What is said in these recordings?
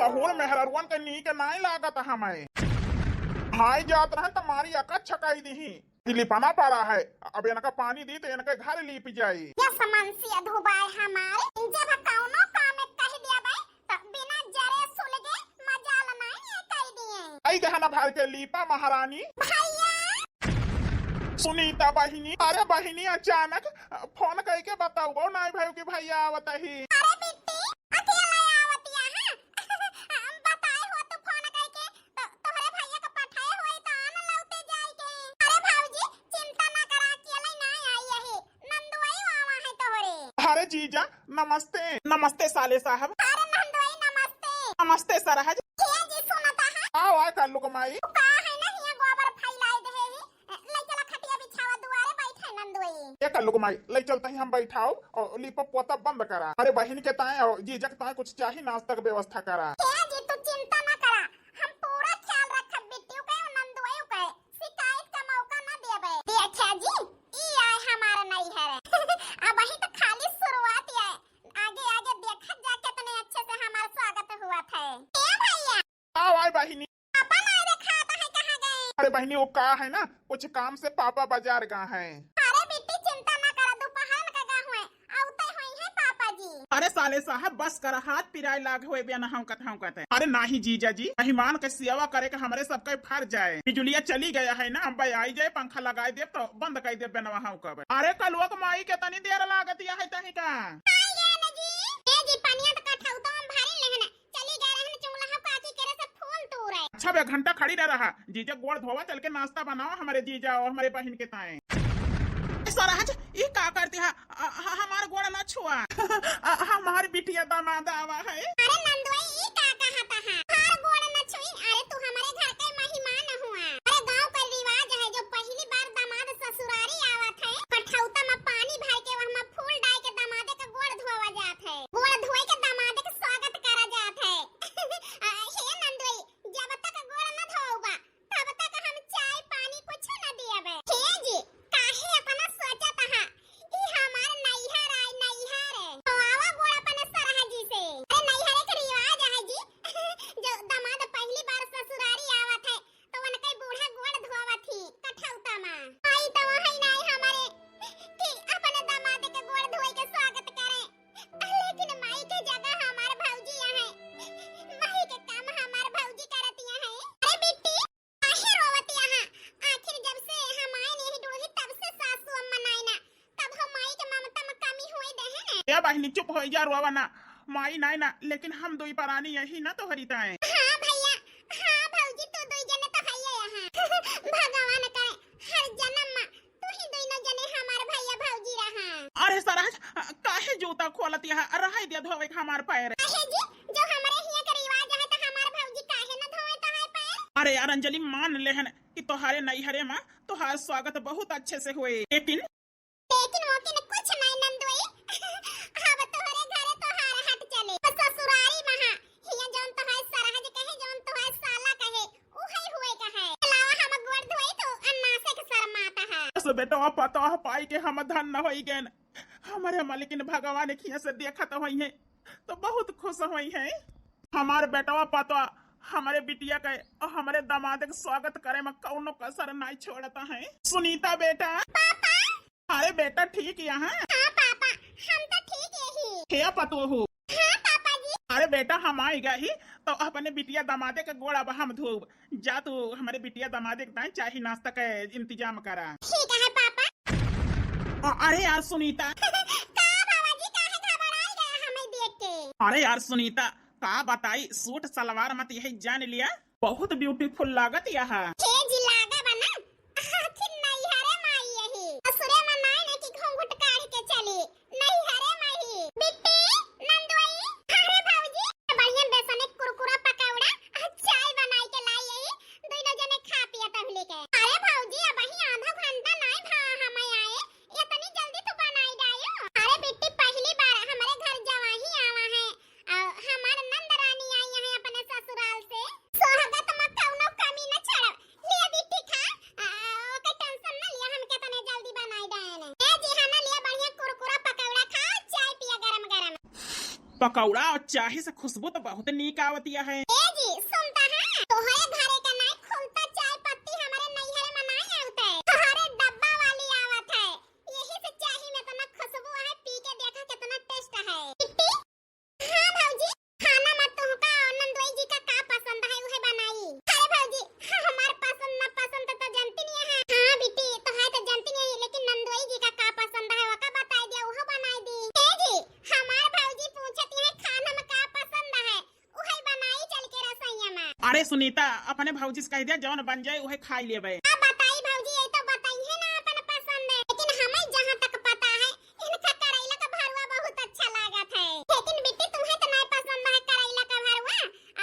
राहुल मेहरवन के नी के नाई लागत हमें हाई जात रहे तुम्हारी अकच छकाई दी लिपाना पड़ा है। अब इनका पानी दी तो इनके घर लीप जाई। ये समस्या धुबाई हमारे जब कौनो काम में कह दिया भाई तो बिना जरे सुलगे मजाल नहीं कह दिए। आई कहना भर के लीपा महारानी भैया सुनीता बहिनी। अरे बहिनी अचानक फोन करके बताओ नहीं भाई की भैया आवत ही। अरे बिट्टी अकेला आवतिया है बताए हो तो फोन करके तो तोहरे भैया का पठाए होई तो आन लौटे जाई के। अरे भाऊजी चिंता ना करा अकेले ना आई है नंदुई आवा है तोहरे। अरे जीजा नमस्ते। नमस्ते साले साहब। अरे नंदुई नमस्ते। नमस्ते सरहज। हे जी सुनता है आओ आ कर लो कमाई का है ना ये गोबर फैलाई दे है ले चला खटिया बिछावा दुआरे बैठे नंदुई। ये कर लो कमाई ले चलते ही हम बैठाओ और लिपा पोता बंद करा। अरे बहन के ताए और जीजा के ताए कुछ चाहिए नाश्ता की व्यवस्था करा। हे जी तू चिंता ना करा हम पूरा ख्याल रखब बिट्टियों के नंदुई के शिकायत का मौका ना देबे। देखा जी ई आए हमारा नहीं है अब वही तो खाली शुरुआत है आगे आगे देखा जा कितने अच्छे से हमारा स्वागत हुआ था। ए भैया आओ आए बहिनी। पापा नहीं देखा था है कहां गए। अरे बहनी वो कहा है ना कुछ काम से पापा बाजार गए हैं। अरे बिट्टी चिंता ना करा दोपहर में का हुए आउते हुई है पापा जी। अरे साले साहब बस कर हाथ पिराए लाग हुए बिना हम कहते। अरे नहीं जीजा जी मेहमान के सेवा करे के हमारे सबका फर्ज जाए। बिजुलिया चली गया है ना अब आई जाए पंखा लगाए दे तो बंद कर दे बिना हम कब। अरे कलुआ के माई के तनी देर लागत है तही का। ये न जी ए जी पानिया तो कठा तो हम भारी लेहना चली गए रहन चुंगला काकी करे से फूल तोड़े। अच्छा बे घंटा खड़ी रह रहा जीजा गोड़ धोवा चल के नाश्ता बनाओ हमारे जीजा और हमारे बहन के ताए। सरहज ये का करते है हमारे गोड़ ना छुआ हमारी बिटिया दामाद आवा है। अरे नंदुई ई का कहता है हार गोड़ न छुई। अरे तू हमारे घर के मेहमान हुआ। अरे गांव का रिवाज है जो पहली बार दामाद ससुरारी आवत है कठौता में पानी भर के वहां में फूल डाल के दामादे का गोड़ धोवा जात है। गोड़ धोए के दामादे का स्वागत करा जात है। हे नंदुई जब तक गोड़ न धोबा तब तक हम चाय पानी कुछ न दियबे। हे जी काहे अपना सोचत है ई हमार नैहर आय नैहर है तो आवा गोड़ अपने सरहजी से। अरे नैहर के रिवाज है जी जो दामाद पहली बार ससुरारी आवत है तो उनके बूढ़ा गोड़ धोवत थी कठौता में। आई तो है नहीं हमारे कि अपने दामाद के गोड़ धोए के स्वागत करे। लेकिन माई के जगह हमारे भौजी है माई के काम हमारे भौजी करतिया है। अरे बिट्टी काहे रोवतिया है आखिर जब से हम आए नहीं डोली तब से सासू अम्मा नहीं ना तब हम माई के ममता में कमी हुई दे है ना। ए बहनी चुप हो जा रोवा ना माई नहीं ना लेकिन हम दुई परानी यही ना तो हरिताएं। हां भैया हां भौजी तू दुई जने तो है यहां भगवान करे हर जन्म में तू ही दोनों जने हमारे भैया भौजी रहा। अरे सरहज काहे जूता खोलती है रह दे धोवे के हमार पैर। अहे जी जो हमारे हिया के रिवाज है तो हमारे भौजी काहे न धोए तो है पैर। अरे यार अंजलि मान लेहन कि तोहारे नैहरे माँ तोहार स्वागत बहुत अच्छे से हुए लेकिन वोकिन कुछ नहीं नंदुई अब तोहरे घरे तोहार हट चले ससुरारी महा हिया जौन तोहार सरहज कहे जौन तोहार साला कहे उहे हुए कहे अलावा हम गोड़ धोई तो अन्ना से के शर्माता है। बस बेटा पता पाई के हम धन न होई गन हमारे मालिकिन भगवान खिया से देखत होई है तो बहुत खुश होई है। हमारे बेटवा पता हमारे बिटिया के और हमारे दामाद के स्वागत करे में कौनो कसर नहीं छोड़ता है। सुनीता बेटा पापा अरे बेटा ठीक यहाँ। हां पापा हम तो ठीक यही। हे पतो हो हां पापा जी। अरे बेटा हम आएगा ही तो अपने बिटिया दामादे के गोड़ अब हम धोब जा तू हमारे बिटिया दामादे के ताई चाही नाश्ता का इंतजाम करा। ठीक है पापा। अरे यार सुनीता का बाबा जी काहे घबराई गए हमें देख के। अरे यार सुनीता का बताई सूट सलवार मत यही जान लिया बहुत ब्यूटीफुल लागत यहाँ। हे जी लागा बना आखिर नहीं हरे माई यही असुरे में नाई ने की घूंघट काढ़ के चली नहीं हरे माई बिट्टी नंदुई। अरे भौजी बढ़िया बेसन एक कुरकुरा पकौड़ा चाय बनाई के लाई यही दोनों जने खा पिया तब लेके। अरे भौजी अब ही आधा घंटा नहीं भा हम आए इतनी जल्दी तो बनाई डायो। अरे बिट्टी पहली बार हमारे घर जवाही आवा है हमार नंद रानी आई है अपने ससुराल से स्वागत में कौनो कमी न छड़ पकौड़ा और चाय से खुशबू तो बहुत नीक आवतिया है। ए जी सुनता है तोहरे घरे का नहीं खुलता चाय पत्ती हमारे नैहरे में नहीं आवता है, तोहरे डब्बा वाली आवत है, यही से चाय में इतना खुशबू है, पी के देखा कितना टेस्ट है। बिट्टी हाँ भौजी खाना में तुमका नंदोई जी का पसंद है उहे बनाई। अरे भौजी हमार पसंद ना पसंद तो जानती नहीं है। हाँ बिट्टी तो है तो जानती नहीं लेकिन नंदोई जी का पसंद है वका बताई दिया उहो बनाई दी। ए जी हमार भौजी पूछती है खाना में का पसंद है उहे बनाई चल के रसोईया में। अरे सुनीता अपने भौजी से कह दिया जौन बन जाए उहे खा लेबे। अब बताई भौजी ये तो बताई है ना अपन पसंद है, लेकिन हमें जहाँ तक पता है इनका करेला का भरवा बहुत अच्छा लागत है। लेकिन बिट्टी तुम्हें तो नहीं पसंद है करेला का भरवा,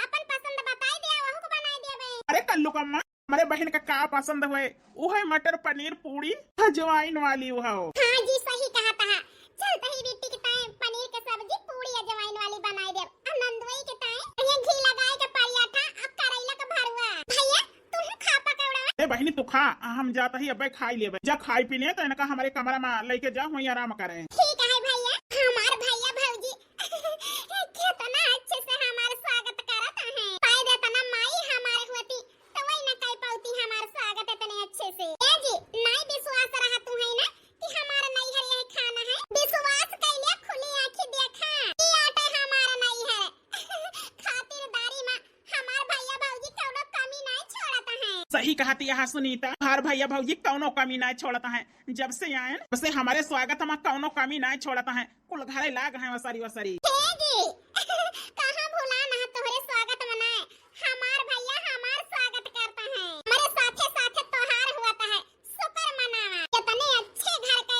अपन पसंद बताई दिया वहु को बनाई देबे। अरे कल्लू कम्मा हमारे बहन का पसंद हुए उहे मटर पनीर पूरी अजवाइन वाली वो। हाँ जी सही कहा था। चलते ही बिट्टी के ताए पनीर के सब्जी पूरी अजवाइन वाली बनाई दे, नंदुई के ताए ये घी लगाए के पराठा अब करेला का भरवा। भैया तुम खा पकौड़ा। ए बहनी तू खा हम जाता ही अबे खाई लेबे। जा खाई पी ले तो इनका हमारे कमरा में लेके जा वहीं आराम करें। ठीक है भैया हमार भैया भौजी कितना अच्छे से हमारा स्वागत करत है, शायद इतना माई हमारे होती तो वही ना कह पाती हमारा स्वागत इतने अच्छे से। ए जी नहीं विश्वास रहा तू है ना कि हमारा नैहर यही खाना है, विश्वास कैले खुली आंखें देखा ई आटे हमारा नैहर खातिरदारी में हमार भैया भौजी कोनो कमी नहीं छोड़ता है। सही कहती है सुनीता, हर भैया भौजी कौनो कमी नहीं छोड़ता है। जब से आए वैसे हमारे स्वागत में कौनो कमी नहीं छोड़ता है, कुल घरे लाग है वसरी वसरी। हे जी कहाँ भुला ना तोहरे स्वागत मनाए, हमार भैया हमार स्वागत करता है, हमारे साथे साथे त्योहार हुआ है शुक्र मनावा। कितने अच्छे घर के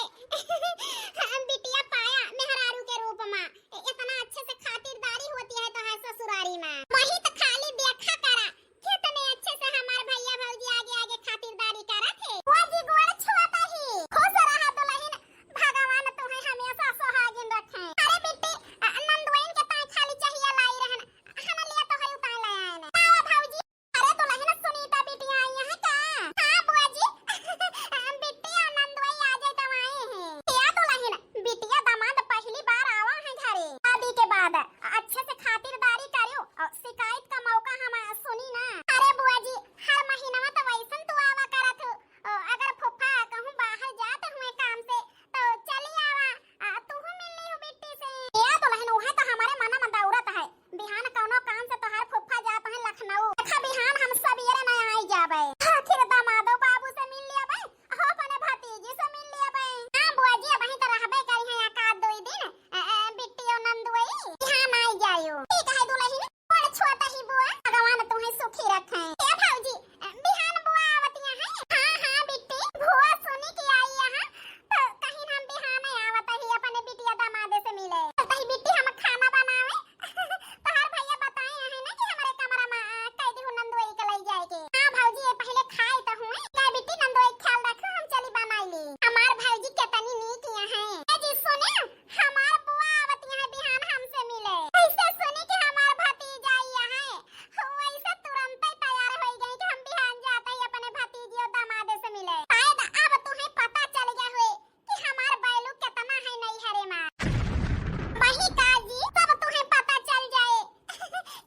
बिटिया पाया मेहरारू के रूप में, इतना अच्छे से खातिरदारी होती है तो है ससुरारी में। वही तो खाली देखा करा कितने अच्छे से हमार भैया भौजी आगे आगे खातिरदारी करा थे। वो जी गोड़ छुआता ही खुश रहा दुल्हन, भगवान तुम्हें हमेशा सुहागिन रखे। अरे बेटी नंदुइन के ताई खाली चाहिए लाई रहन हना लिया तो है उतार लाया है ना आओ भौजी। अरे दुल्हन सुनीता बेटी आई है का। हां बुआ जी बिटिया नंदुई आ जाए तो आए हैं क्या दुल्हन बिटिया दामाद पहली बार आवा है घरे शादी के बाद, अच्छे से खातिरदारी करियो और शिकायत का मौका हम सुनी ना। अरे बुआ जी हर महीना में तो वैसन तू आवा करत हो, अगर फुफा कहूं बाहर जात हुए काम से तो चली आवा, तू मिलनी हो बिट्टी से। या दुल्हन उहे तो हमारे मन में दौड़त है, बिहान कौनो काम से तोहार फुफा जात है लखनऊ, देखा बिहान हम सवेरे न आई जाबे, आखिर दामादो बाबू से मिल लेबे हो अपने भतीजी से मिल लेबे। हां बुआ जी अब ही तो रहबे करी है का 2 दिन बिट्टी और नंदुई बिहान आई जायो। ठीक है दुल्हन बड़ छोटा ही बुआ भगवान तुम्हें सुखी रखे। ए भौजी बिहान बुआ आवतिया है। हां हां बिट्टी बुआ सुनी कि आई यहां तो कहीं हम बिहान आवत ही अपने बिटिया दामादे से मिले। तही बिट्टी हम खाना बनावे तोहार भैया बताए है ना कि हमारे कमरा में कह दी नंदुई के ले जाए के। हां भौजी ये पहले खाए तो हुए का बिट्टी नंदुई ख्याल रखो हम चली बनाई ली। हमार भौजी कितनी नीक है। ए जी सुने हमार बुआ आवतिया है बिहान हमसे मिले, ऐसे सुनी कि हमार भतीजा आई है वैसे तुरंत ही तैयार हो गई कि हम बिहान जाते ही अपने भतीजी और दामादे से मिले। शायद अब तुम्हें पता चल गया हुए कि हमार बैलू कितना है नैहरे में। वही काजी सब तुम्हें पता चल जाए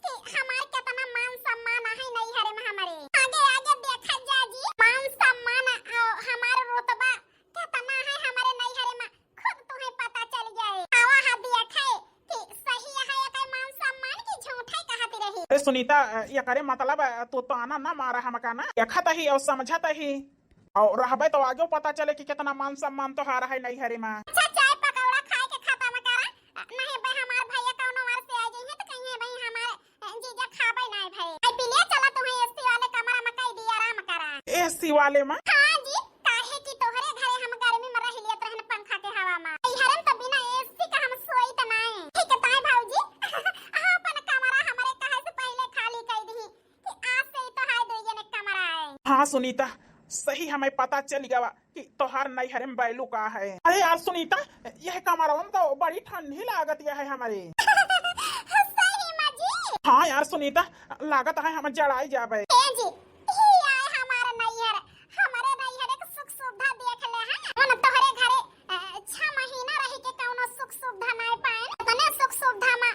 कि हमार कितना मान सम्मान है नैहरे में। हमारे आगे आगे देखा जाजी मान सम्मान और हमार रुतबा कितना है हमारे नैहरे में खुद तुम्हें पता चल जाए। आवा हा देखा कि सही है का मान सम्मान की झूठा कहती रही। अरे सुनीता ये करे मतलब तू तो आना ना मारा हमका ना, देखत ही और समझत ही और रहबे तो आगे पता चले कि कितना मान सम्मान तो हारा है नैहरे में। अच्छा चाय पकौड़ा खाए के खत्म करा नहीं भाई हमार भैया कौनो वार से आ जाई है तो कहिए भाई हमारे जीजा खाबे नहीं भाई। आई पिले चला तुम्हें एसी वाले कमरा में कह दिया आराम करा। एसी वाले में हां जी काहे कि तोहरे घरे हम गर्मी में रह लियत रहन पंखा के हवा में, इहरन तो बिना एसी का हम सोई त नहीं। ठीक है ताई भौजी अपन कमरा हमारे कहे से पहले खाली कर दी कि आज से ही तो हाय दो जने कमरा है। हाँ सुनीता सही हमें पता चल गया कि तोहार नैहरे में बैलू का है। अरे यार सुनीता यह कमरा में तो बड़ी ठंडी लागत है हमारी। सही माजी। हाँ यार सुनीता लागत है हम जड़ाई जाबे। ए जी ही आए हमारा नैहर, हमारे नैहर के सुख सुविधा देख ले है ना तोहरे घरे 6 महीना रही के कौनो सुख सुविधा नहीं पाए, तने सुख सुविधा में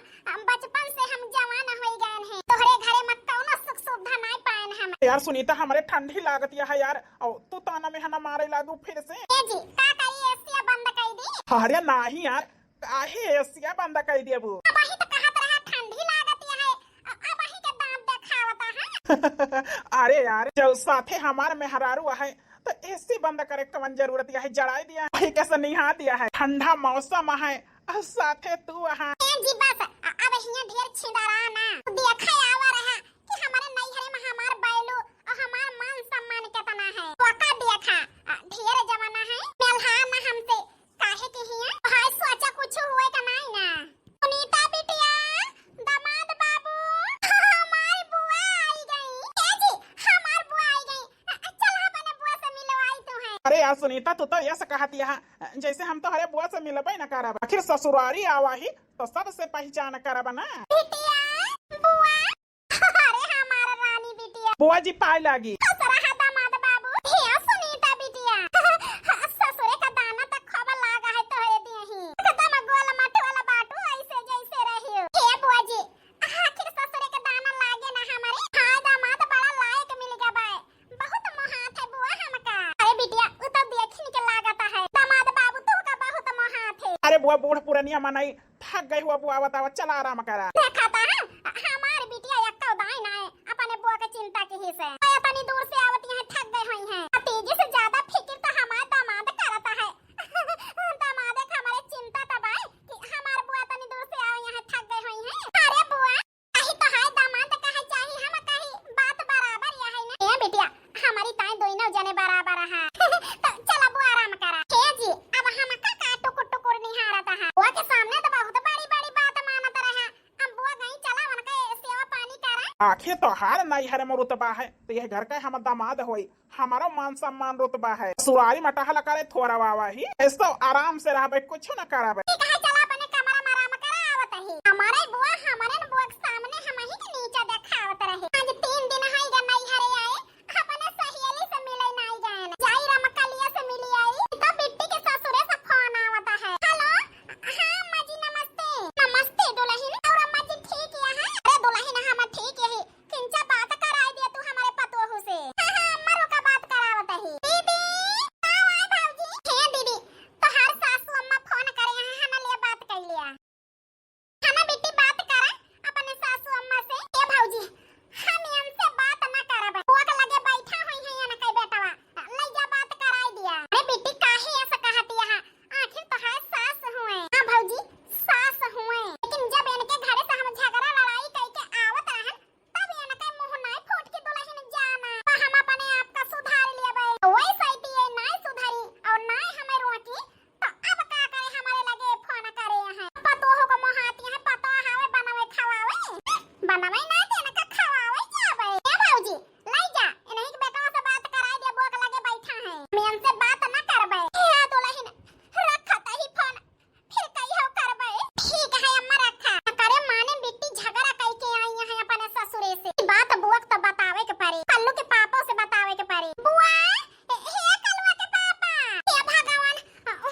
यार सुनीता हमारे ठंडी लागत है यार, और तू ताना में हना मारे लागू फिर से। ए जी का करी एसिया बंद कर दी। अरे नहीं यार, काहे एसिया बंद कर दिया वो। अब वही तो कहत रहा ठंडी लागत है, अब वही के दांत देखावता है। अरे यार जो साथे हमार में हरारू है तो एसी बंद करे कवन जरूरत है, जड़ाई दिया है कैसे निहा दिया है, ठंडा मौसम है और साथे तू है। ए जी बस अब हिया ढेर छिंदरा ना देखा आवा रहा कि हमारे नैहरे में हमार बैलू और हमार मान सम्मान कितना है। वका देखा ढेर जमाना है मेलहा ना हमसे काहे के हिया हाय सोचा कुछ हुए का नहीं ना। सुनीता बिटिया, दामाद बाबू, हमारी बुआ आई गई। ए जी हमार बुआ आई गई, चल अपने बुआ से मिलवाई तू है। अरे यार सुनीता तू तो ऐसा कहती है जैसे हम तो हरे बुआ से मिलबे न करब, आखिर ससुरारी आवा ही तो सबसे पहचान करब ना। बिटिया बुआ, अरे हमारा रानी बिटिया बुआ जी पाए लागी। ससुरा दामाद बाबू, हे सुनीता बिटिया, ससुरे का दाना तक खबर लागा है तोहरे दियही एकदम गोल मठ वाला बाटू ऐसे जैसे रहियो। हे बुआ जी आखिर ससुरे का दाना लागे ना हमारे। हां दामाद बड़ा लायक मिल गया बाय, बहुत मोहात है बुआ हमका। अरे बिटिया उ तो देखने के लागता है दामाद बाबू तू का बहुत मोहात है। अरे बुआ बूढ़ पुरानिया मनाई थक गई हुआ बुआ, बतावा चला आराम करा। देखा था हमार बिटिया यक्का दाई ना है अपने बुआ के चिंता के ही से इतनी दूर से आवती है, थक गई हुई है। तेजी से ज्यादा फिक्र तो हमारा दामाद करता है। दामाद का हमारे चिंता तब है कि हमार बुआ इतनी दूर से आई है, थक गई हुई है। अरे बुआ कहीं तो है दामाद कहे चाहिए हम कहीं बात बराबर या है ना। ए बिटिया हमारी ताई दोनों जने बराबर है। तो चला बुआ आराम करा। हे जी अब हम का टुकुर टुकुर निहारता है बुआ के सामने तो बहुत बड़ी बड़ी बात मानत रहा। अब बुआ गई चला उनका सेवा पानी करा। आखिर तो हार नहीं हरे में रुतबा है तो यह घर का हम दामाद होई, हमारा मान सम्मान रुतबा है। सुरारी मटाहला करे थोड़ा वावा ही ऐसा आराम से रहा कुछ न कराबे। ठीक है चला अपने कमरा में आराम करा आवत ही। हमारे बुआ हमारे बुआ के सामने हम ही के नीचे देखावत रहे। आज 3 दिन है ग नहीं हरे आए अपने सहेली से मिले नहीं गए ना। जाई रमकलिया से मिली आई तो बिट्टी के ससुरे से फोन आवता है। हेलो हां अम्मा जी नमस्ते। नमस्ते दुल्हन, और अम्मा जी ठीक है? अरे दुल्हन हम ठीक है, किंचा बात कराई दिया तू हमारे पतोहू से। हां अम्मा रो का बात करावत है। दीदी आओ आए भाऊजी। हे दीदी तो हर सासू अम्मा फोन करे हैं हना लिए बात कर लिया। हना बेटी बात करा अपने सासू अम्मा से। ए भाऊजी हम इनसे बात ना करब, बुआ के लगे बैठा हुई है या ना कई बेटवा ले जा बात कराई दिया। अरे बेटी काहे ऐसा कहती है, आखिर तो है सास हुए। हां भाऊजी सास हुए, लेकिन जब इनके घरे से हम झगड़ा लड़ाई करके आवत रहन तब इनके मुंह नहीं फूट के दुल्हन जाना तो हम अपने आप का सुधार लेबै। वैसे ही ये नहीं सुधारी और नहीं हमें रोकी तो अब का करे हमारे लगे फोन करे हैं। पतोह को मोहाती है, पतोह हावे बनावे खवावे बनावे ना देना का खवावे जावे। ए भाऊजी ले जा इन्हीं के बेटा से बात कराई दे, बुआ के लगे बैठा है मैं इनसे बात ना करबै। हे दुल्हन रखत ही फोन फिर कहियो करबै। ठीक है अम्मा रखा करे माने बिट्टी झगड़ा करके आई है अपने ससुरे से। बात बुआ को तो बतावे के पड़ी, कल्लू के पापा से बतावे के पड़ी। बुआ हे कल्लुआ के पापा, हे भगवान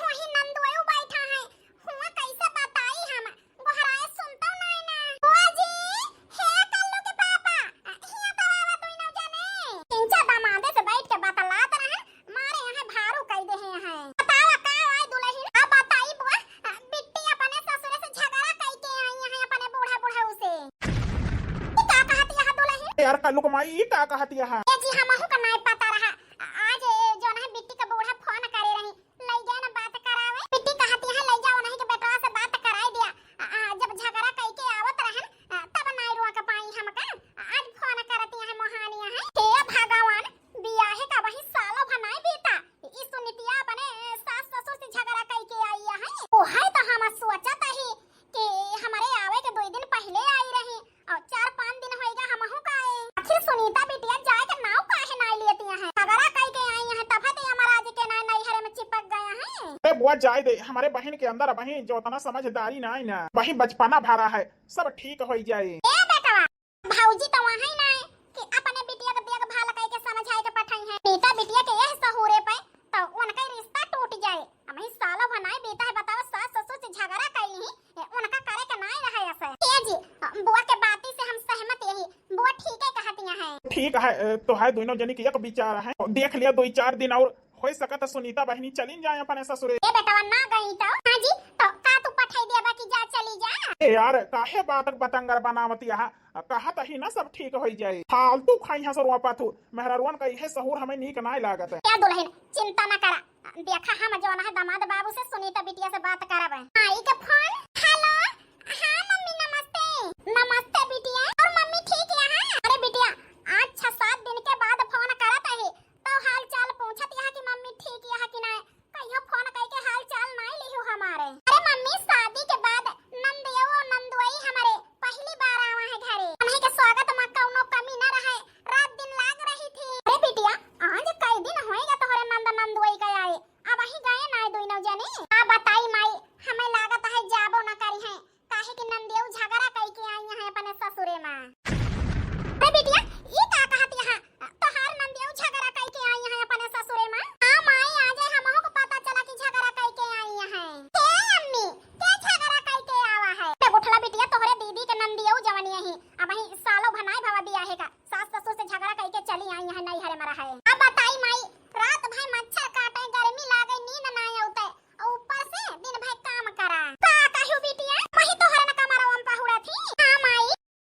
वही नंदुआ बैठा है हुआ कैसे बताई हम गोहराए सुनता नहीं ना। बुआ जी हे कल्लू के पापा हिया तो आवा दोनों जने किंचा दामादे से बैठ के बतलात रहे मारे यहाँ भारू कह दे हैं। बतावा का आई दुल्हन अब बताई बुआ बिट्टी अपने ससुरे से झगड़ा करके आई है अपने बूढ़ा बूढ़ा उसे। क्या कहती है दुल्हन? यार कल्लू कमाई ई का कहती है। ए जी हमहु का नहीं पता रहा। आज जो ना बिट्टी का बूढ़ा फोन करे रही ले गए ना बात करावे। बिट्टी कहती है ले जाओ नहीं के बेटवा से बात कराई दिया। जब झगड़ा करके आवत रहन तब नहीं रुआ के पाई हमका। आज फोन करती है मोहानिया है। हे भगवान बियाहे का वही सालों भनाई बीता ई सुनीतिया अपने सास ससुर से झगड़ा करके आई है। ओ है तो हम सोचत ही कि हमारे आवे के 2 दिन पहले आई रही और 4-5 दिन होएगा हमहु का आए। आखिर सुनीता बिटिया जाए के नाव काहे नहीं लेती हैं? झगड़ा करके आई हैं तब तो हमारा आज के नहीं हरे में चिपक गया है। अरे बुआ जाए दे, हमारे बहन के अंदर बहन जो उतना समझदारी नहीं ना वही बचपना भरा है, सब ठीक हो जाए। ए बेटवा भाऊजी तो वहां ही नहीं कि अपने बिटिया के देखभाल करके समझाए के पठाई है। बेटा बिटिया के यह सहुरे पे तो उनका रिश्ता टूट जाए। हमें सालों भनाई बेटा है बताओ सास ससुर से झगड़ा कैली उनका करे के नहीं रहे ऐसे। ए जी बुआ के बाती से हम सहमत यही बुआ ठीक है कहती हैं। ठीक है तो है दोनों जनी की एक विचार है, देख लिया 2-4 दिन और हो सकत सुनीता बहनी चली जाए अपने ससुरे। ए बेटवा ना गई तो हां जी तो का तू पठाई देबा कि जा चली जा। ए यार काहे बातक बतंगर बनावती है, कहा तही ना सब ठीक हो जाए, फालतू खाई हसरुआ पाथू मेहररुआन का यह सहूर हमें नीक ना लागत है। क्या दुल्हन चिंता ना करा, देखा हम जो है दामाद बाबू से सुनीता बिटिया से बात करब। आई के फोन हेलो हां मम्मी नमस्ते। नमस्ते बिटिया, और मम्मी ठीक है हां। अरे बिटिया आज 6-7 दिन के बाद फोन करत है तो हाल चाल पूछत है कि मम्मी ठीक है कि ना, कहियो फोन कई के हाल चाल नहीं लियो हमारे। अरे मम्मी शादी के बाद नंदियो नंदुई हमारे पहली बार आवा है घरे, उन्हीं के स्वागत में कौनो कमी न रहे, रात दिन लाग रही थी। अरे बिटिया आज कई दिन होएगा तोहरे नंद नंदुई के आए, अब ही गए ना दोनों जने। आ बताई माई हमें लागत है जाबो न करी है, काहे कि नंदियो झगड़ा कई के आई है अपने ससुरे में। अरे बिटिया ये का कहत है, तोहार नंदियो झगड़ा कई के आई है अपने ससुरे में। हां माई आज हमहु को पता चला कि झगड़ा कई के आई है। हे अम्मी के झगड़ा कई के आवा है? ते उठला बिटिया तोहरे दीदी के नंदियो जवानी है, अब ही सालो भनाई भवा बिया है का, सास ससुर से झगड़ा कई के चली आई है, नहीं हरे मरा है। अब बताई माई रात भर मच्छर काटे, गर्मी लागे, नींद ना आउते और ऊपर से दिन भर काम करा। का कहू बिटिया वही तोहरे न कमरा ओम पहुड़ा थी। हां माई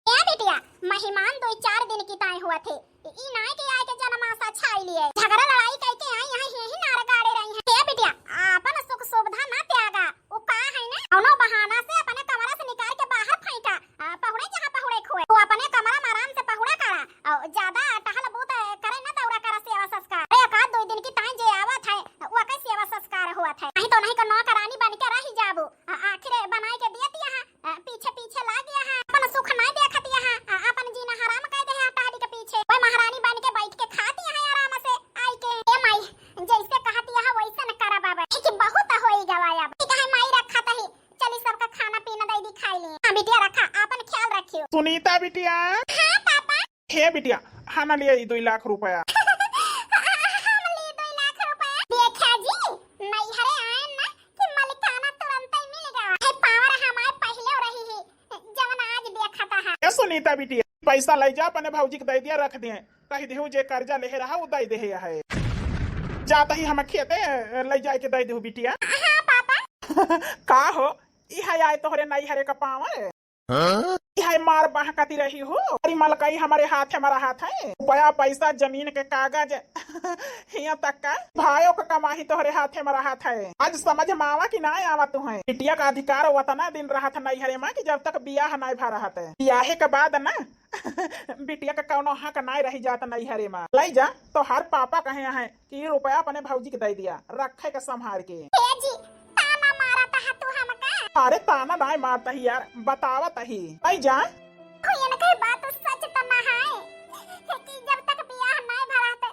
ए बिटिया मेहमान 2-4 दिन की ताई हुआ थे, ई नाय के आए के जनमासा छाई लिए, झगड़ा लड़ाई कई के आई यही नार गाड़े रही है। ए बिटिया अपन सुख सुविधा ना त्यागा, वो का है ना कोनो बहाना से अपने कमरा से निकाल के बाहर फेंका, पहुड़े जहां पहुड़े खोए तो अपने कमरा में आराम से पहुड़ा करा और ज्यादा टहल बूत करे ना दौड़ा करा सेवा संस्कार। अरे का 2 दिन की ताई जे आवत है वो का सेवा संस्कार हुआ था, नहीं तो नहीं को नौकरानी बन के रही जाबू, आखिर बनाई के दियती है पीछे पीछे लाग गया है, अपन सुख नहीं देखती है, अपन जीना हराम कर दे है टाड़ी के पीछे, ओए महारानी बन के बैठ के खाती है आराम से आई के। ए माई जैसे कहती है वैसे न करा बाबा, कि बहुत होई गवाया ठीक है माई रखा तही चली सबका खाना पीना दई दी खाई ले। हां बिटिया रखा अपन ख्याल रखियो। सुनीता बिटिया हां पापा हे बिटिया खाना लिया 2 लाख रुपया। हम ले 2 लाख रुपया देखा जी नहीं हरे आए ना कि मलिकाना तुरंत ही मिल गया है, पावर हमारे पहले रही है जवन आज देखता है। ए सुनीता बिटिया पैसा ले जा अपने भौजी के दे दिया रख दिए, कही देहू जे कर्जा ले रहा वो दे दे है, जाता ही हम खेते ले जाए के दे देहू बिटिया। हां पापा का हो ई है आए तोहरे नहीं हरे का पावर हाय मार बहकती रही हो, अरे मलकई हमारे हाथ है, हमारा हाथ है, रुपया पैसा जमीन के कागज यहाँ तक का भाइयों का कमाही तोहरे हाथ है, हमारा हाथ है। आज समझ मावा की ना आवा तू है, बिटिया का अधिकार वतना दिन रहा था नहीं हरे माँ की जब तक बियाह नहीं भा रहा था, बियाहे के बाद ना बिटिया का कौनो हक नहीं रही जाता नहीं हरे माँ। ले जा तो हर पापा कहे है कि रुपया अपने भौजी के दे दिया रखे के संभाल के। जी ताना मारता है तू हमका? अरे ताना नहीं मारता ही यार, बतावत ही ले जा। कोई न कोई बात सच तो ना है कि जब तक बियाह नहीं भरा थे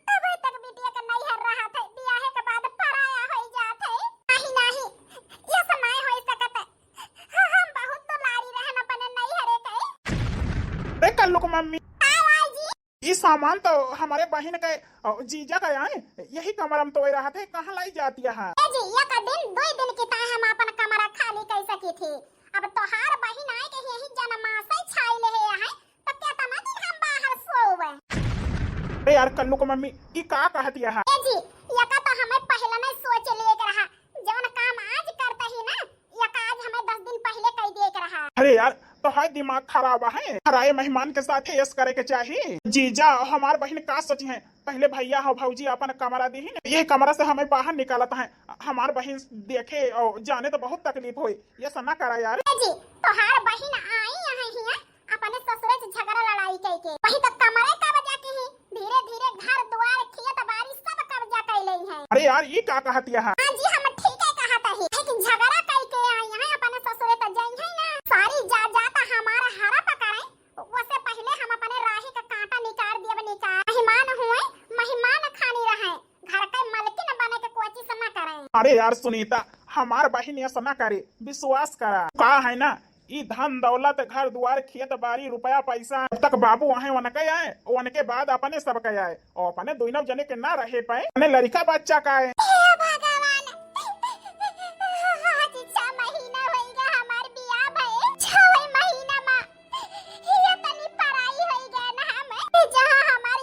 तब तक बिटिया का नहीं हर रहा था, बियाह के बाद पराया हो जाते नहीं नहीं ये सब नहीं हो सकता। हम बहुत तो लारी रहन अपने नहीं हरे के। देख कल्लू को मम्मी ये सामान तो हमारे बहन के जीजा का आए, यही कमरा में तो रहा थे, कहाँ लाई जाती है जी ये का दिन 2 दिन की ता हम अपन कमरा खाली कैसे की थी, अब तोहार बहन आए के यही जनमासा छाई ले है तो क्या तना दिन हम बाहर सोवे। अरे यार कल्लू को मम्मी ये का कहती है जी ये का तो हमें पहले नहीं सोच ले के रहा, जवन काम आज करता ही ना ये का आज हमें 10 दिन पहले कह दे के रहा। अरे यार तो है दिमाग खराब है, हराए मेहमान के साथ यस करे के चाहिए। जीजा हमार बहन का सच है, पहले भैया हो भौजी अपन कमरा दी ना, ये कमरा से हमें बाहर निकालता है, हमार बहन देखे और जाने तो बहुत तकलीफ हुई, ये सना करा यार। जी तोहार बहन आई यहाँ हिया अपने ससुर से झगड़ा लड़ाई कई के वही तो कमरे का बजा के ही धीरे धीरे घर द्वार खेत बाड़ी सब कब्जा कर ले है। अरे यार ये का कहती है? हां जी हम ठीक है कहता ही, लेकिन झगड़ा कई के आई यहाँ अपने ससुर तो जाई है ना, सारी जा जाता हमारा हरा पकड़े उससे पहले हम अपने राही का कांटा निकाल दिया, निकाल मेहमान हुए मेहमान खानी रहे, घर के मालकिन बने के कोची सना करे। अरे यार सुनीता हमार बहन ऐसा ना करे, विश्वास करा का है ना ई धन दौलत घर द्वार खेत बाड़ी रुपया पैसा जब तक बाबू वहाँ उनके आए उनके बाद अपने सब के आए और अपने दोनों जने के ना रहे पाए, अपने लड़का बच्चा का है। महीना में ये तनी पढ़ाई होई गए ना, हम जहां हमार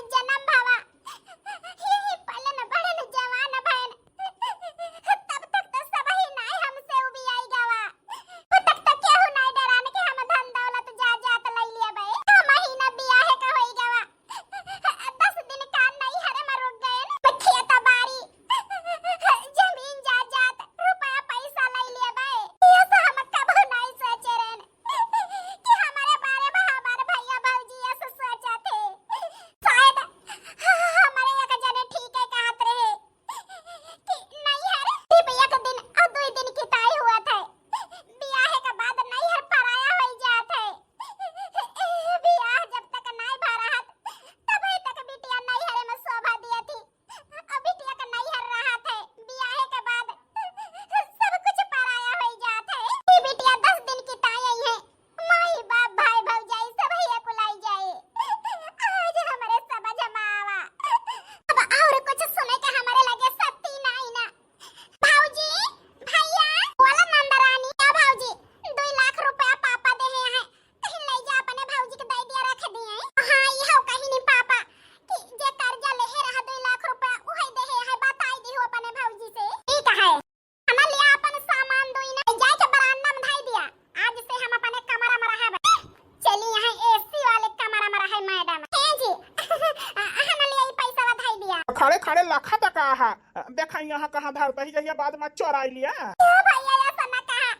खड़े खड़े लखा तक आहा देखा यहाँ कहाँ धरता ही जहिया बाद में चोराई लिया भैया ऐसा ना कहा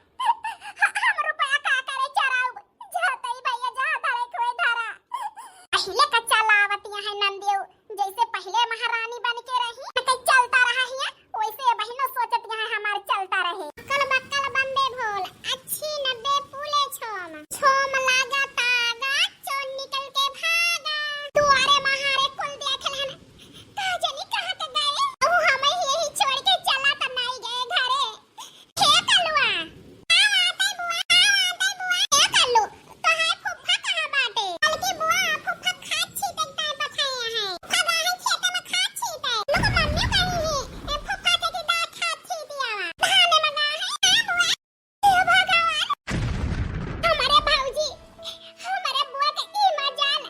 हम रुपया का करे चराऊ जाते ही भैया जहां धरे कोई धरा पहले कच्चा लावतिया है नंदियो जैसे पहले महारानी बन के रही कहीं चलता रहा है वैसे बहनों सोचत है हमार चलता रहे कल बक्कल बंदे भोल अच्छी नब्बे फूले छोम छोम लागा तागा चोर निकल के भागा दुआरे महारे कुल देखल हन कहा जानी कहां तक गए अब हम यही छोड़ के चला त नहीं गए घरे हे कलुआ आते बुआ हे कलु तो है फुफ्फा कहां बाटे बल्कि बुआ फुफ्फा खात छी तक टाइम बखाया है खदा है खेत में खात छी तक लोग मम्मी कही है ए फुफ्फा के दांत खात छी दियावा धाने मगा है बुआ हे भगवान हमारे भाऊजी हमारे बुआ के ई मजाल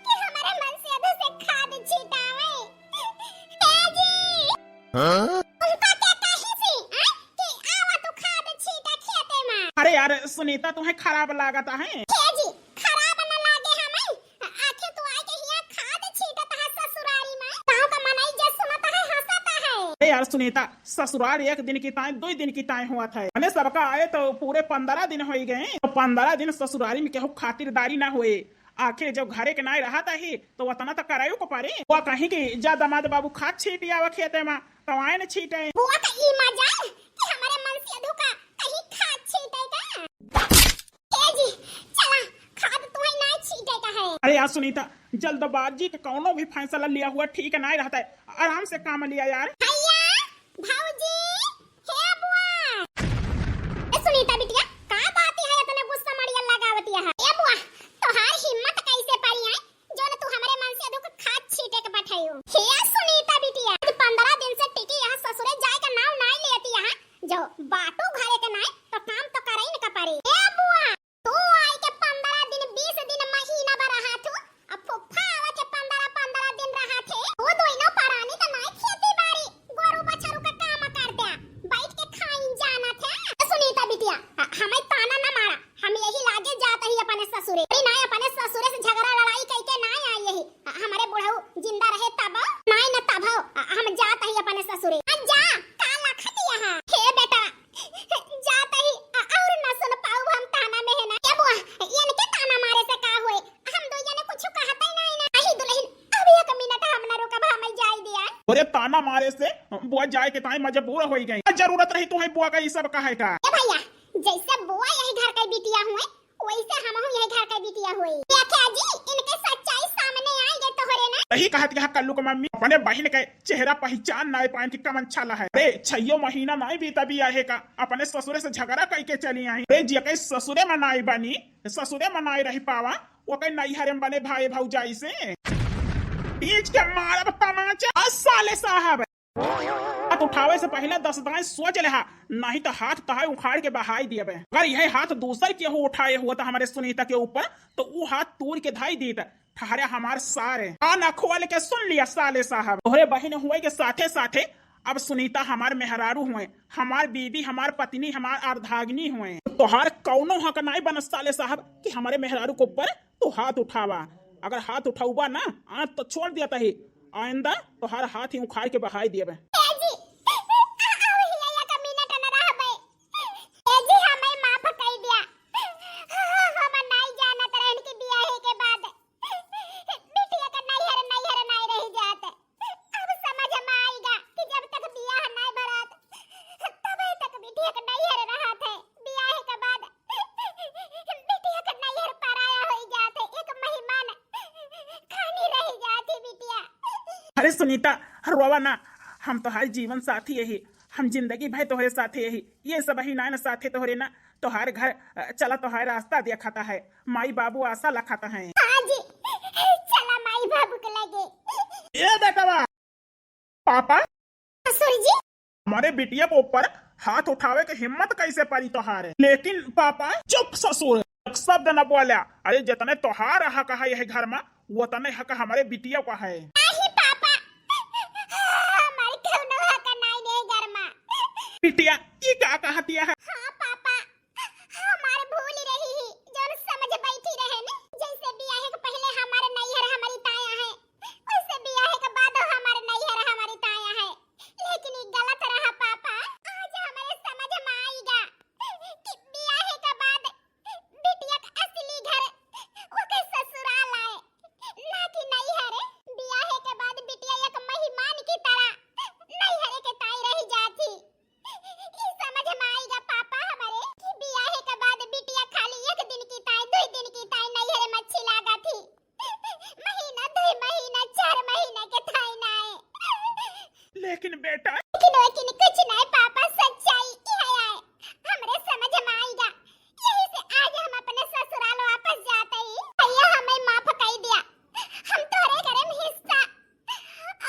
कि हमारे मन से अधे से खाद छीटावे हे जी उनका कहता ही सी कि आवा तू खाद छीटा खेते में अरे यार सुनीता तुम्हें खराब लागता है हे जी खराब न लागे हमें आखिर तू आके हिया खाद छीटत है ससुरारी में गांव का मनाई जे सुनता है हंसता है अरे यार सुनीता ससुराल एक दिन की टाइम 2 दिन की टाइम हुआ था मैंने सबका आए तो पूरे 15 दिन हो गए तो 15 दिन ससुरारी में केहू खातिरदारी ना हुए आखिर जब घरे के नाई रहा था ही तो वतना तो करायो को पारे वो कहीं की जा दामाद बाबू खाद छीट आवा खेते में तो आए न छीटे बुआ का ई मजाल कि हमारे मन से धोखा कहीं खाद छीटेगा हे जी चला खाद तुम्हें नहीं छीटेगा है अरे यार सुनीता जल्दबाजी के कौनो भी फैसला लिया हुआ ठीक नहीं रहता है आराम से काम लिया यार भैया भाऊजी हे बुआ ए सुनीता बिटिया का बात है इतने गुस्सा मड़िया लगावती है ए बुआ तोहार हिम्मत कैसे पड़ी है जो न तू हमारे मन से दुख खाद छीटे के बैठायो हे सुनीता बिटिया आज 15 दिन से टिकी यहाँ ससुरे जाए का नाम नहीं लेती यहाँ जो बाटू घरे के नहीं तो काम तो करे ही न का पारी ए बुआ तू आई के 15 दिन 20 दिन महीना भर रहा तू अब फुफ्फा आवा के 15 दिन रहा थे वो दोइनो परानी का नहीं खेती बाड़ी गोरू बछरू का काम करते बैठ के खाइन जाना थे सुनीता बिटिया हमें ताना ना मारा हम यही लागे जाते ही अपने ससुरे अरे नहीं अपने ससुरे से झगड़ा लड़ाई करके नहीं आई यही हमारे बुढ़ऊ जिंदा रहे तब नहीं न तब हम जाते ही अपने ससुरे जा का लखत यहाँ हे बेटा जाते ही और न सुन पाऊ हम ताना में है ना ए बुआ इनके ताना मारे से का होए हम दो जने कुछ कहते नहीं ना अही दुल्हन अभी 1 मिनट हम न रुका हमें जाई दिया अरे ताना मारे से बुआ जाए के टाइम मजबूर हो गई जरूरत रही तुम्हें बुआ का ये सब कहे का ए भैया जैसे बुआ यही घर का बिटिया हुए वैसे हम यही घर का बिटिया हुए देखा जी इनके सच्चाई सामने आई गई तो होरे ना यही कहत कि कल्लू को मम्मी अपने बहन के चेहरा पहचान नहीं पाए कि कमन छला है अरे 6 महीना नहीं बीता भी आहे का अपने ससुरे से झगड़ा करके चली आई अरे जी के ससुरे में नहीं बनी ससुरे में नहीं रही पावा वो कहीं नहीं हरे में बने भाई भौजाई से बीच के मारब तमाचा साले साहब हाथ उठावे से पहले 10 दाएं सोच लेहा नहीं तो हाथ तहाय उखाड़ के बहाई दिए अगर यह हाथ दूसर के हो उठाए हुआ था हमारे सुनीता के ऊपर तो वो हाथ तोड़ के धाई दी ठहरे हमारे सारे ना खोल के सुन लिया साले साहब तोहरे बहन हुए के साथे साथे अब सुनीता हमार मेहरारू हुए हमार बीबी हमार पत्नी हमार अर्धाग्नि हुए तोहार कौनो हक नहीं बन साले साहब कि हमारे मेहरारू के ऊपर तो हाथ उठावा अगर हाथ उठाऊबा ना आज तो छोड़ दिया था ही आइंदा तो हर हाथ ही उखाड़ के बहाई दिए अरे सुनीता रोवा ना हम तो हर जीवन साथी यही हम जिंदगी भर तोहरे साथे यही ये सब ही ना साथे तोहरे ना तोहार घर चला तोहार रास्ता दिखाता है माई बाबू आशा लखाता है हाँ जी, चला माई बाबू के लगे ये बेटा पापा ससुर जी हमारे बिटिया के ऊपर हाथ उठावे के हिम्मत कैसे पड़ी तोहार लेकिन पापा चुप ससुर शब्द न बोला अरे जितने तोहार हक है यह घर में वो तने हक हमारे बिटिया का है बिटिया ये क्या कहती है हाँ पापा हमारे भूल रही ही जो समझ बैठी रहे ने जैसे बियाह के पहले हमारे नैहर हमारी ताया है वैसे बियाह के बाद हमारे नैहर लेकिन बेटा लेकिन कुछ नहीं पापा, सच्चाई ही है, हमरे समझ में आएगा। यही से आज हम अपने ससुराल वापस जाते ही भैया हमें माफ कर दिया। हम तोरे घरे में हिस्सा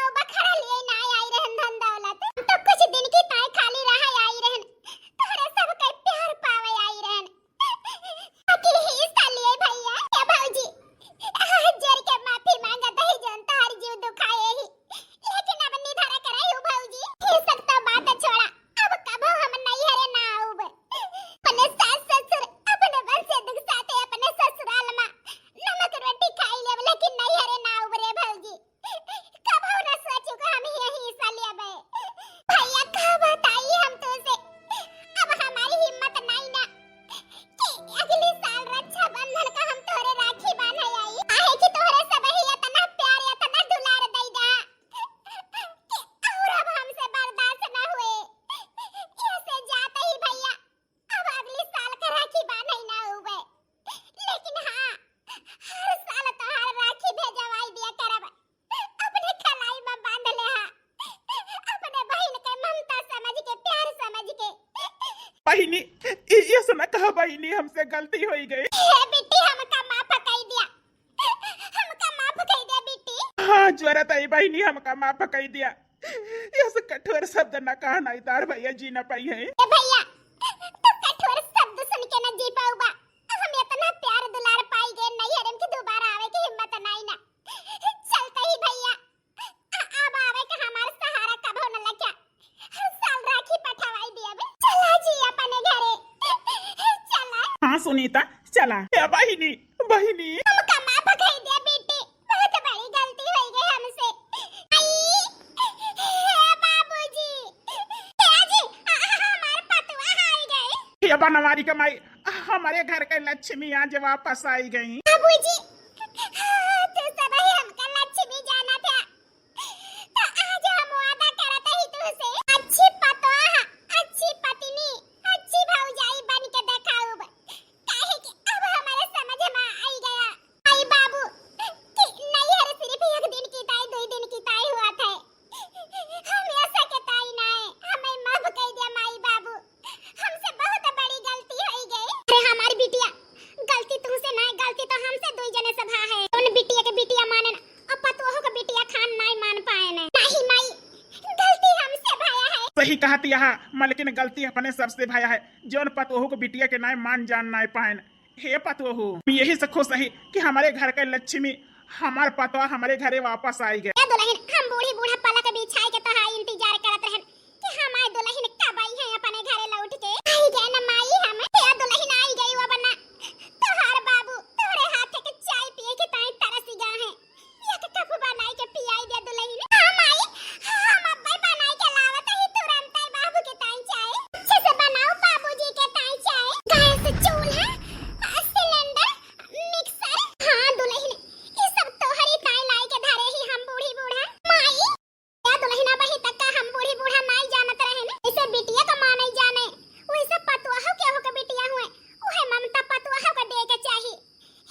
और बखरा लिए ना आई रहन धन दौलत, हम तो कुछ दिन की ताई खाली रहा आई रहन, तोरे सब के प्यार पावे आई रहन, बाकी हिस्सा लिए भैया। ए भौजी जर के माफी मांगत है, जन तोहर जीव दुखाए ही, लेकिन अब निधारा कराई हो भौजी। ये सब तो बात छोड़ा, अब कबो हम नहीं हरे ना आऊब। अपने सास ससुर अपने वन से दुख साथे अपने ससुराल में नमक रोटी खाई लेब, लेकिन नहीं हरे ना आऊब रे भौजी। कबो ना सोचू को हम यही हिस्सा लेबे। भैया का बताइए हम तुझसे, अब हमारी हिम्मत नहीं ना कि अगले साल रक्षाबंधन का हम तोरे राखी बांधे आई, काहे कि तोरे सब ही इतना प्यार इतना दुलार दई दा कि और अब हमसे बर्दाश्त ना हुए। ऐसे जाते ही भैया अब अगले साल का राखी बांधे ना हुए, लेकिन हाँ हर साल तोहार राखी भेजवाई दिया करब, अपने कलाई में बांध ले हा, अपने बहन के ममता समझ के प्यार समझ के। बहिनी ये सुना कहा बहिनी, हमसे गलती हो गई। हे बेटी हमका माफ कर दिया, हमका माफ कर दिया बेटी। हाँ जरूरत है बहिनी, हमका माफ कर दिया। ऐसे कठोर शब्द न कहा नहीं तार भैया जी न पाई है। ए भैया तो कठोर शब्द सुन के न जी पाऊबा, हम इतना प्यार दुलार पाई गए, नहीं हरम की दोबारा आवे की हिम्मत नहीं ना। चलते ही भैया अब आवे का हमार सहारा कबो न लगा, हर साल राखी पठवाई दिया बे। चला जी अपने घरे चला। हाँ सुनीता चला। ए बहिनी बहिनी हमका माफ कर दिया बेटी, बहुत बड़ी गलती हो गई हमसे। आई बाबूजी जी हमारे पतवा आ गए। ये बनवारी कमाई हमारे घर के लक्ष्मी आज वापस आई गई। बाबूजी तू सब ही हमका लक्ष्मी जाना था, तो आज हम वादा करते ही तुझसे अच्छी पतवा अच्छी पत्नी अच्छी भौजाई बन के दिखाऊब, काहे कि अब हमारे समझ में आई गया आई बाबू कि नहीं हर सिर्फ एक दिन की ताई दो दिन की ताई हुआ था, हम ऐसा के ताई ना है, हमें माफ कर दिया माई बाबू, हमसे बहुत बड़ी गलती हो गई। अरे हमारी बिटिया गलती तुमसे ना, गलती तो हमसे दो जने सभा है। उन बिटिया के बिटिया माने ना, अब पतोहो के बिटिया खान नहीं मान पाए ने। नहीं माई गलती हमसे भाया है। सही कहती यहाँ मलकिन, गलती अपने सबसे भाया है, जौन पतोहू को बिटिया के नाय मान जान नाय पाएन। हे पतोहू यही से खुश रही कि हमारे घर के लक्ष्मी हमार पतवा हमारे घरे वापस आई गए। ए दुल्हन हम बूढ़ी बूढ़ा पलक बिछाई के तोहार इंतजार करत रहन कि हमार दुल्हन कब आई है अपने घरे लौट के। आई गए ना माई, हम ए दुल्हन आई गई वो बना, तोहार बाबू तोरे हाथ के चाय पिए के ताई तरस गया है, एक कप बनाई के पियाई दे दुल्हन। हां माई हम अब्बे बनाई के लावत ही तुरंत ही बाबू के ताई चाय, अच्छे से बनाओ बाबूजी के ताई चाय। गैस चूल्हा सिलेंडर मिक्सर, हां दुल्हन ये सब तोहरी ताई लाई के धरे ही हम बूढ़ी बूढ़ा माई। या दुल्हना बही तक का हम बूढ़ी बूढ़ा नहीं जानत रहे ने, इसे बिटिया का मां नहीं जाने, वैसे पतवाह के हो के बिटिया हुए, ओहे ममता पतवाह को दे के चाहिए।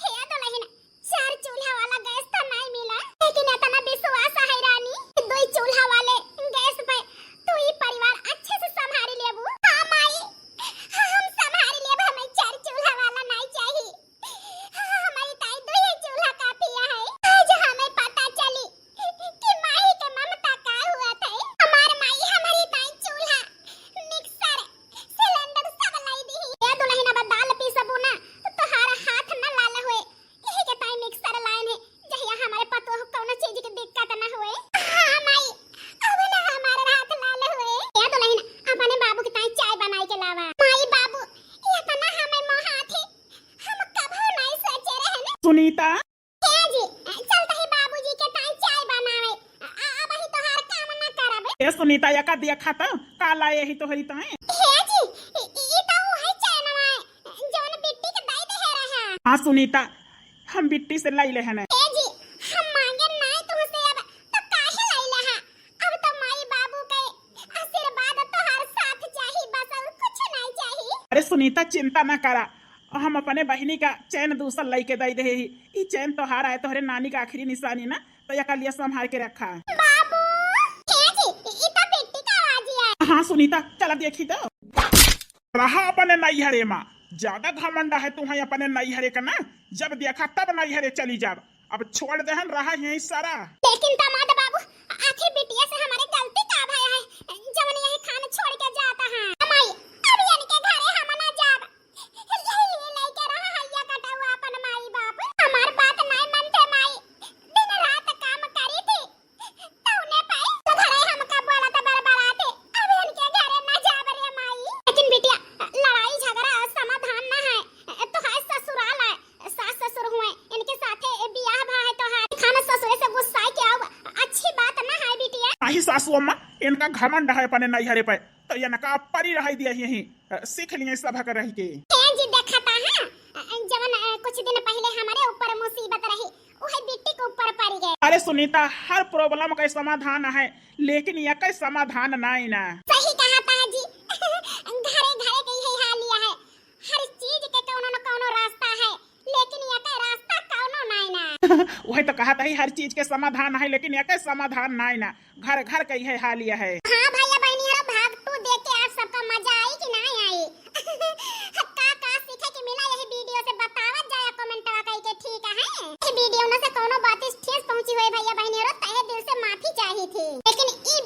हे दुल्हन चार चूल्हा वाला गैस तो नहीं मिला, लेकिन इतना विश्वास है रानी दो चूल्हा वाले गैस पे तू ही परिवार अच्छे से संभाल लेबू। हां माई हम संभाल लेब, हमें चार चूल्हा वाला नहीं चाहिए, हमारी ताई दो ही चूल्हा काफी है। आज हमें पता चली कि माई के ममता का हुआ था, हमार माई हमारी ताई चूल्हा मिक्सर सिलेंडर सब लाई दी। ये दुल्हन अब दाल पीसबू ना तो तोहार हाथ न लाल हुए, यही के ताई मिक्सर लाइन है, जहिया हमारे पतो कोनो चीज की दिक्कत न हुए। हां माई अब ना हमारे हाथ लाल हुए। ये दुल्हन अपने बाबू के ताई चाय बनाई के लावा। माई बाबू इतना हमें मोहा थी, हम कभी नहीं सोचे रहे। सुनीता हे जी चलते ही बाबूजी के ताई चाय बनावे, अब ही तोहार काम न करब। ए सुनीता यका दिया खाता काला यही तो हरी ताए। हे जी ई तो वही चैनवा जौन बिट्टी के दाई दे रहा। हाँ सुनीता हम बिट्टी से लाई ले हने। हे जी हम मांगे नहीं तुमसे, अब तो काहे लाई लहा, अब तो माई बाबू के आशीर्वाद तोहार साथ चाहिए, बस और कुछ नहीं चाहिए। अरे सुनीता चिंता न करा, हम अपने बहिनी का चैन दूसर लाई के दई दे ही। ई चैन तो हारा है तोहरे नानी का आखिरी निशानी ना, तो यका लिए संभाल के रखा। बाबू हे जी ई तो हाँ सुनीता चला देखी तो रहा अपने नैहरे माँ ज्यादा घमंडा है तुम्हें अपने नैहरे का ना जब देखा तब नैहरे चली जाब अब छोड़ दे रहा यही सारा। लेकिन दामाद बाबू आखिर बिटिया से हमारे गलती का भया है जवन यही खान छोड़ के जाता है माई अब यानी के घरे हम ना जाब यही लिए लेके रहा हैया कटा हुआ अपन माई बाप हमार बात नहीं मानते माई दिन रात काम करी थी तौने पाई तो घरे हमका बोला तो बड़बड़ाते अब इनके घरे ना जाब रे माई। लेकिन बिटिया लड़ाई झगड़ा समाधान ना है तो है ससुराल है सास ससुर हुए इनके साथे बियाह भा है तो है खाना ससुरे से गुस्सा के आओ अच्छी बात ना है बिटिया। आई सासू अम्मा इनका घमंड है अपने नैहरे पे तो ये नका परी रह दिया यही सीख लिए सब कर रही के जी देखता है जवन कुछ दिन पहले हमारे ऊपर मुसीबत रही वही बिट्टी के ऊपर पड़ गए। अरे सुनीता हर प्रॉब्लम का समाधान है लेकिन यह का समाधान नहीं ना। सही कहता है जी घरे घरे के यही हाल लिया है हर चीज के कोनो न कोनो रास्ता है लेकिन यह का रास्ता कोनो नहीं ना। वही तो कहा था ही हर चीज के समाधान है लेकिन यह का समाधान नहीं ना घर घर का यही हाल यह है। हाँ भैया बहनियारा भाग 2 देख के आप सबका मजा आई कि नहीं आई का सीखे कि मिला यही वीडियो से बतावत जाए कमेंट कई के ठीक है ये वीडियो में से कोनो बात ठेस पहुंची हुई भैया बहनियारा तहे दिल से माफी चाहिए थी लेकिन ई